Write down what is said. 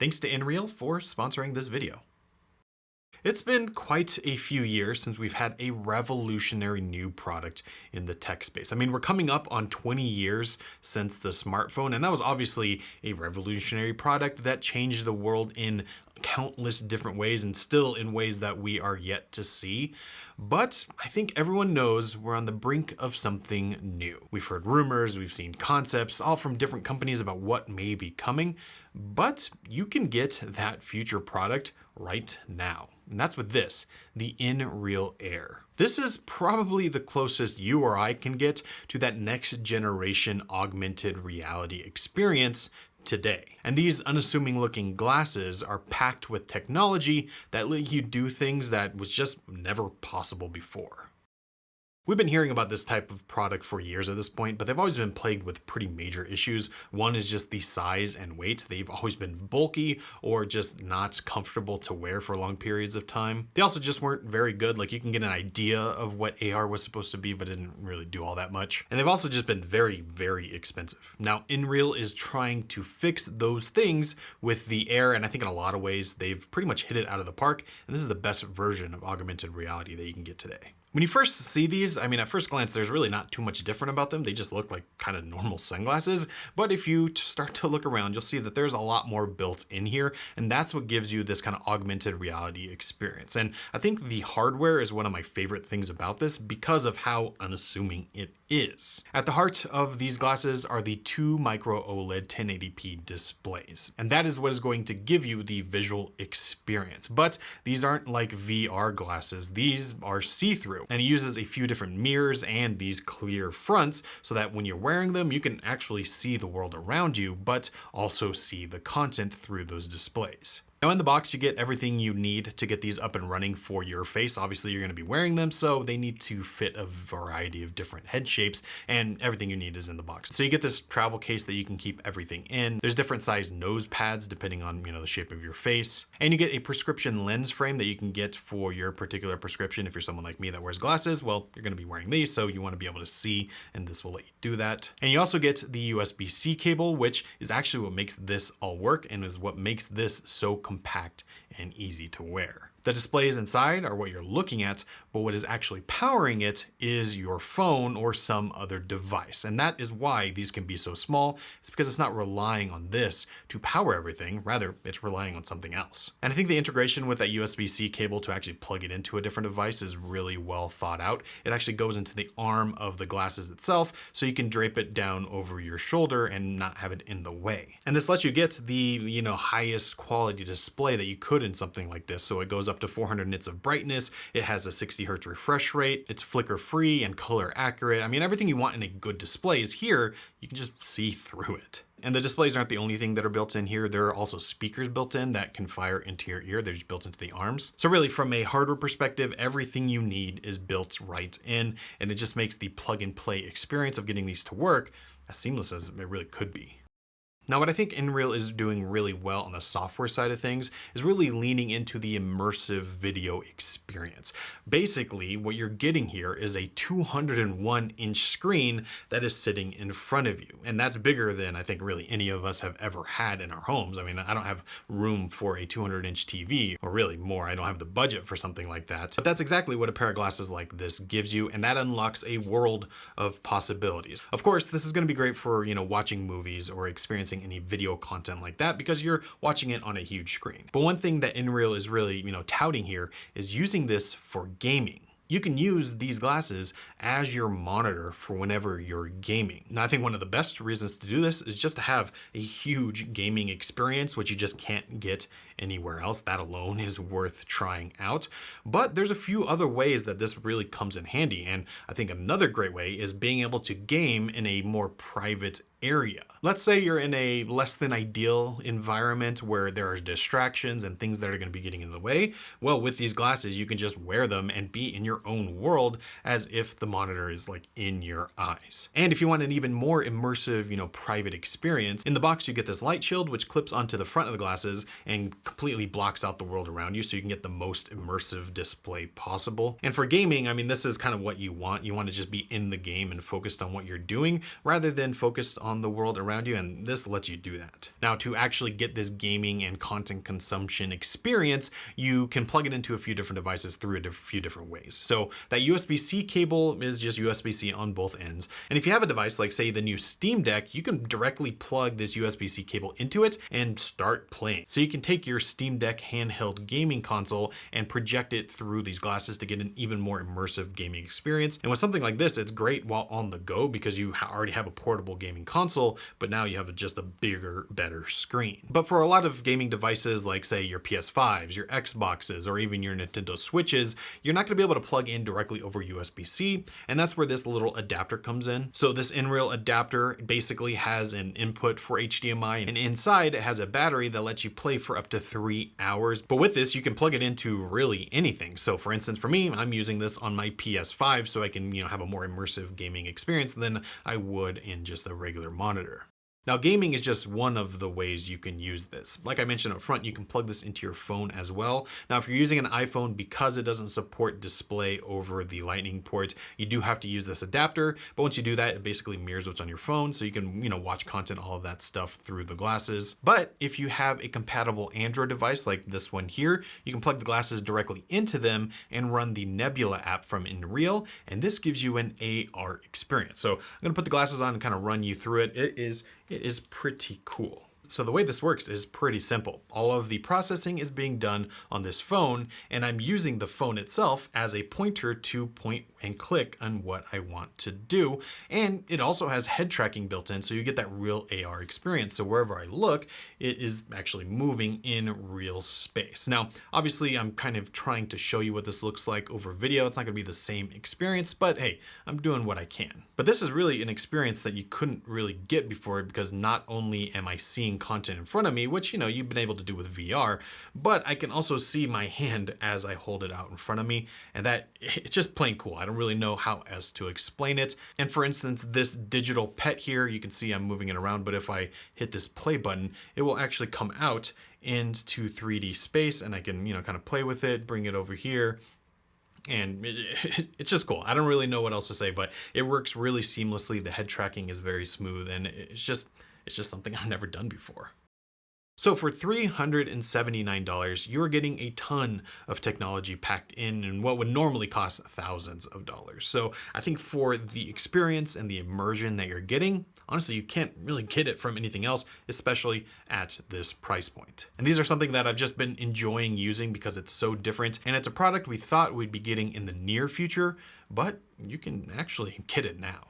Thanks to XREAL for sponsoring this video. It's been quite a few years since we've had a revolutionary new product in the tech space. I mean, we're coming up on 20 years since the smartphone, and that was obviously a revolutionary product that changed the world in countless different ways and still in ways that we are yet to see. But I think everyone knows we're on the brink of something new. We've heard rumors, we've seen concepts, all from different companies about what may be coming, but you can get that future product right now. And that's with this, the XREAL Air. This is probably the closest you or I can get to that next generation augmented reality experience today. And these unassuming looking glasses are packed with technology that let you do things that was just never possible before. We've been hearing about this type of product for years at this point, but they've always been plagued with pretty major issues. One is just the size and weight. They've always been bulky or just not comfortable to wear for long periods of time. They also just weren't very good. Like, you can get an idea of what AR was supposed to be, but it didn't really do all that much. And they've also just been very, very expensive. Now, XREAL is trying to fix those things with the Air, and I think in a lot of ways, they've pretty much hit it out of the park. And this is the best version of augmented reality that you can get today. When you first see these, I mean, at first glance, there's really not too much different about them. They just look like kind of normal sunglasses. But if you start to look around, you'll see that there's a lot more built in here. And that's what gives you this kind of augmented reality experience. And I think the hardware is one of my favorite things about this because of how unassuming it is. At the heart of these glasses are the two micro OLED 1080p displays. And that is what is going to give you the visual experience. But these aren't like VR glasses. These are see-through. And it uses a few different mirrors and these clear fronts so that when you're wearing them, you can actually see the world around you, but also see the content through those displays. Now in the box, you get everything you need to get these up and running for your face. Obviously, you're going to be wearing them, so they need to fit a variety of different head shapes, and everything you need is in the box. So you get this travel case that you can keep everything in. There's different size nose pads depending on, the shape of your face. And you get a prescription lens frame that you can get for your particular prescription. If you're someone like me that wears glasses, well, you're going to be wearing these, so you want to be able to see, and this will let you do that. And you also get the USB-C cable, which is actually what makes this all work and is what makes this so compact and easy to wear. The displays inside are what you're looking at, but what is actually powering it is your phone or some other device. And that is why these can be so small. It's because it's not relying on this to power everything. Rather, it's relying on something else. And I think the integration with that USB-C cable to actually plug it into a different device is really well thought out. It actually goes into the arm of the glasses itself, so you can drape it down over your shoulder and not have it in the way. And this lets you get the, highest quality display that you could in something like this. So it goes up to 400 nits of brightness. It has a 60 hertz refresh rate. It's flicker free and color accurate. I mean, everything you want in a good display is here. You can just see through it. And the displays aren't the only thing that are built in here. There are also speakers built in that can fire into your ear. They're just built into the arms. So really, from a hardware perspective, everything you need is built right in, and it just makes the plug and play experience of getting these to work as seamless as it really could be. Now, what I think XREAL is doing really well on the software side of things is really leaning into the immersive video experience. Basically, what you're getting here is a 201-inch screen that is sitting in front of you. And that's bigger than I think really any of us have ever had in our homes. I mean, I don't have room for a 200-inch TV, or really more. I don't have the budget for something like that. But that's exactly what a pair of glasses like this gives you, and that unlocks a world of possibilities. Of course, this is going to be great for, watching movies or experiencing any video content like that because you're watching it on a huge screen. But one thing that XREAL is really, touting here is using this for gaming. You can use these glasses as your monitor for whenever you're gaming. Now, I think one of the best reasons to do this is just to have a huge gaming experience, which you just can't get anywhere else. That alone is worth trying out. But there's a few other ways that this really comes in handy. And I think another great way is being able to game in a more private area. Let's say you're in a less than ideal environment where there are distractions and things that are going to be getting in the way. Well, with these glasses, you can just wear them and be in your own world as if the monitor is like in your eyes. And if you want an even more immersive, private experience, in the box, you get this light shield, which clips onto the front of the glasses and completely blocks out the world around you so you can get the most immersive display possible. And for gaming, I mean, this is kind of what you want. You want to just be in the game and focused on what you're doing rather than focused on on the world around you, and this lets you do that. Now, to actually get this gaming and content consumption experience, you can plug it into a few different devices through a few different ways. So that USB-C cable is just USB-C on both ends. And if you have a device like, say, the new Steam Deck, you can directly plug this USB-C cable into it and start playing. So you can take your Steam Deck handheld gaming console and project it through these glasses to get an even more immersive gaming experience. And with something like this, it's great while on the go because you already have a portable gaming console, but now you have just a bigger, better screen. But for a lot of gaming devices like, say, your PS5s, your Xboxes, or even your Nintendo Switches, you're not going to be able to plug in directly over USB-C, and that's where this little adapter comes in. So this XREAL adapter basically has an input for HDMI, and inside it has a battery that lets you play for up to 3 hours. But with this, you can plug it into really anything. So for instance, for me, I'm using this on my PS5 so I can, have a more immersive gaming experience than I would in just a regular monitor. Now, gaming is just one of the ways you can use this. Like I mentioned up front, you can plug this into your phone as well. Now, if you're using an iPhone, because it doesn't support display over the Lightning port, you do have to use this adapter. But once you do that, it basically mirrors what's on your phone. So you can, watch content, all of that stuff through the glasses. But if you have a compatible Android device like this one here, you can plug the glasses directly into them and run the Nebula app from XREAL. And this gives you an AR experience. So I'm gonna put the glasses on and kind of run you through it. It is pretty cool. So the way this works is pretty simple. All of the processing is being done on this phone, and I'm using the phone itself as a pointer to point and click on what I want to do. And it also has head tracking built in, so you get that real AR experience. So wherever I look, it is actually moving in real space. Now, obviously, I'm kind of trying to show you what this looks like over video. It's not gonna be the same experience, but hey, I'm doing what I can. But this is really an experience that you couldn't really get before, because not only am I seeing content in front of me, which you've been able to do with VR, but I can also see my hand as I hold it out in front of me, and it's just plain cool. I don't really know how else to explain it. And for instance, this digital pet here, you can see I'm moving it around, but if I hit this play button, it will actually come out into 3D space, and I can kind of play with it, bring it over here. And it's just cool. I don't really know what else to say, but it works really seamlessly. The head tracking is very smooth, and it's just something I've never done before. So for $379, you're getting a ton of technology packed in what would normally cost thousands of dollars. So I think for the experience and the immersion that you're getting, honestly, you can't really get it from anything else, especially at this price point. And these are something that I've just been enjoying using because it's so different. And it's a product we thought we'd be getting in the near future, but you can actually get it now.